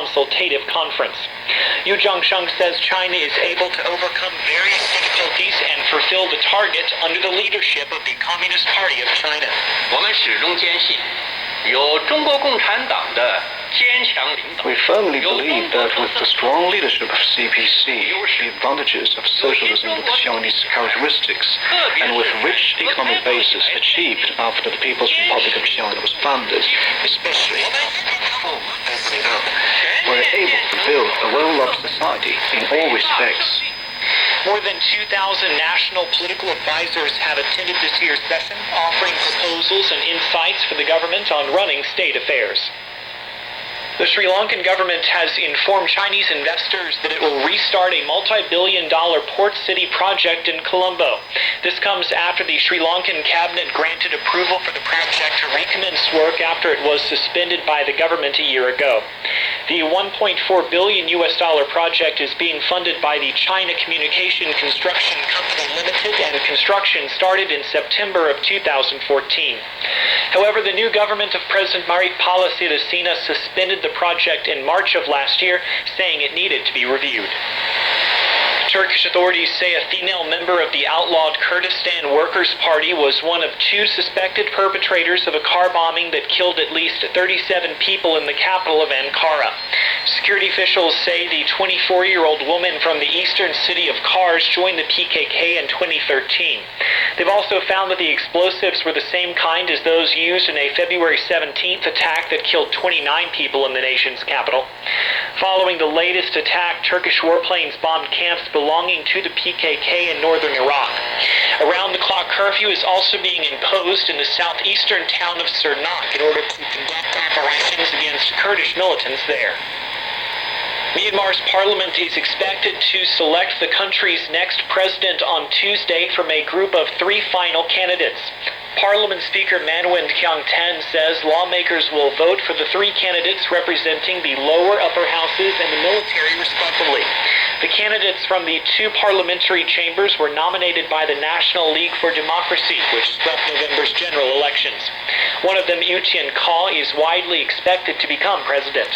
consultative conference. Yu Zhangsheng says China is able to overcome various difficulties and fulfill the target under the leadership of the Communist Party of China. 我们始终坚信，有中国共产党的 We firmly believe that with the strong leadership of CPC, the advantages of socialism with Chinese characteristics, and with rich economic basis achieved after the People's Republic of China was founded, especially we're able to build a well-loved society in all respects. More than 2,000 national political advisors have attended this year's session, offering proposals and insights for the government on running state affairs. The Sri Lankan government has informed Chinese investors that it will restart a multi-billion-dollar port city project in Colombo. This comes after the Sri Lankan cabinet granted approval for the project to recommence work after it was suspended by the government a year ago. The $1.4 billion project is being funded by the China Communication Construction Company Limited, and construction started in September of 2014. However, the new government of President Maithripala Sirisena suspended the project in March of last year, saying it needed to be reviewed. Turkish authorities say a female member of the outlawed Kurdistan Workers' Party was one of two suspected perpetrators of a car bombing that killed at least 37 people in the capital of Ankara. Security officials say the 24-year-old woman from the eastern city of Kars joined the PKK in 2013. They've also found that the explosives were the same kind as those used in a February 17th attack that killed 29 people in the nation's capital. Following the latest attack, Turkish warplanes bombed camps belonging to the PKK in northern Iraq. Around-the-clock curfew is also being imposed in the southeastern town of Sirnak in order to conduct operations against Kurdish militants there. Myanmar's parliament is expected to select the country's next president on Tuesday from a group of 3 final candidates. Parliament Speaker Manwin Kyungtan says lawmakers will vote for the 3 candidates representing the lower upper houses and the military respectively. The candidates from the 2 parliamentary chambers were nominated by the National League for Democracy, which swept November's general elections. One of them, U Tien Khaw, is widely expected to become president.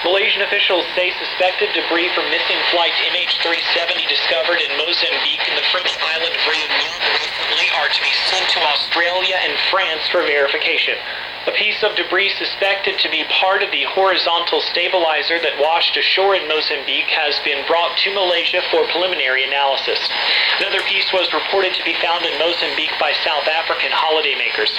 Malaysian officials say suspected debris from missing flight MH370 discovered in Mozambique and the French island of Réunion recently are to be sent to Australia and France for verification. A piece of debris suspected to be part of the horizontal stabilizer that washed ashore in Mozambique has been brought to Malaysia for preliminary analysis. Another piece was reported to be found in Mozambique by South African holidaymakers.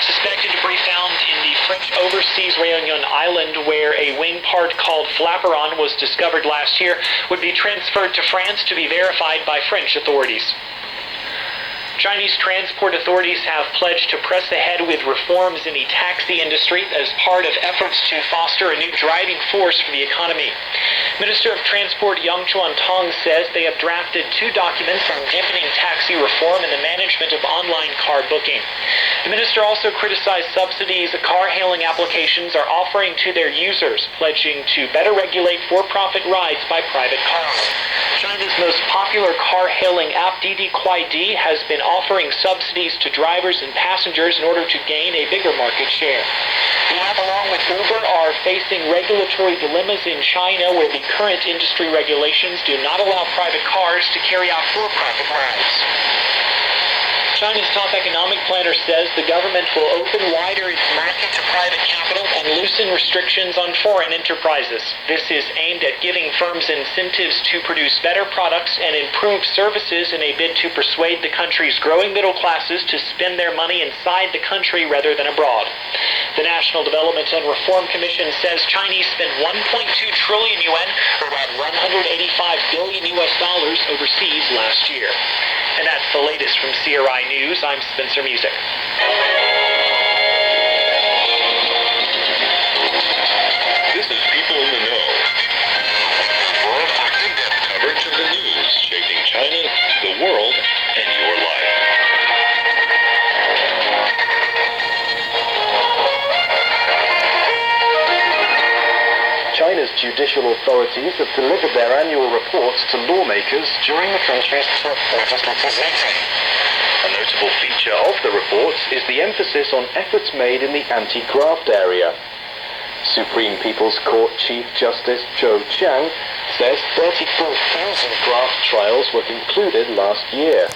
Suspected debris found in the French overseas Réunion Island, where a wing part called flaperon was discovered last year, would be transferred to France to be verified by French authorities. Chinese transport authorities have pledged to press ahead with reforms in the taxi industry as part of efforts to foster a new driving force for the economy. Minister of Transport Yang Chuan-tong says they have drafted 2 documents on deepening taxi reform and the management of online car booking. The minister also criticized subsidies car-hailing applications are offering to their users, pledging to better regulate for-profit rides by private cars. China's most popular car-hailing app, Didi Kuaidi, has been offering subsidies to drivers and passengers in order to gain a bigger market share. The app, along with Uber, are facing regulatory dilemmas in China where the current industry regulations do not allow private cars to carry out for-profit rides. China's top economic planner says the government will open wider its market to private capital and loosen restrictions on foreign enterprises. This is aimed at giving firms incentives to produce better products and improve services in a bid to persuade the country's growing middle classes to spend their money inside the country rather than abroad. The National Development and Reform Commission says Chinese spent 1.2 trillion yuan, or about $185 billion overseas last year. And that's the latest from CRI News. I'm Spencer Music. This is People in the Know. For in-depth coverage of the news shaping China, the world, and your life. China's judicial authorities have delivered their annual reports to lawmakers during the country's top legislative meeting. A notable feature of the reports is the emphasis on efforts made in the anti-graft area. Supreme People's Court Chief Justice Zhou Qiang says 34,000 graft trials were concluded last year.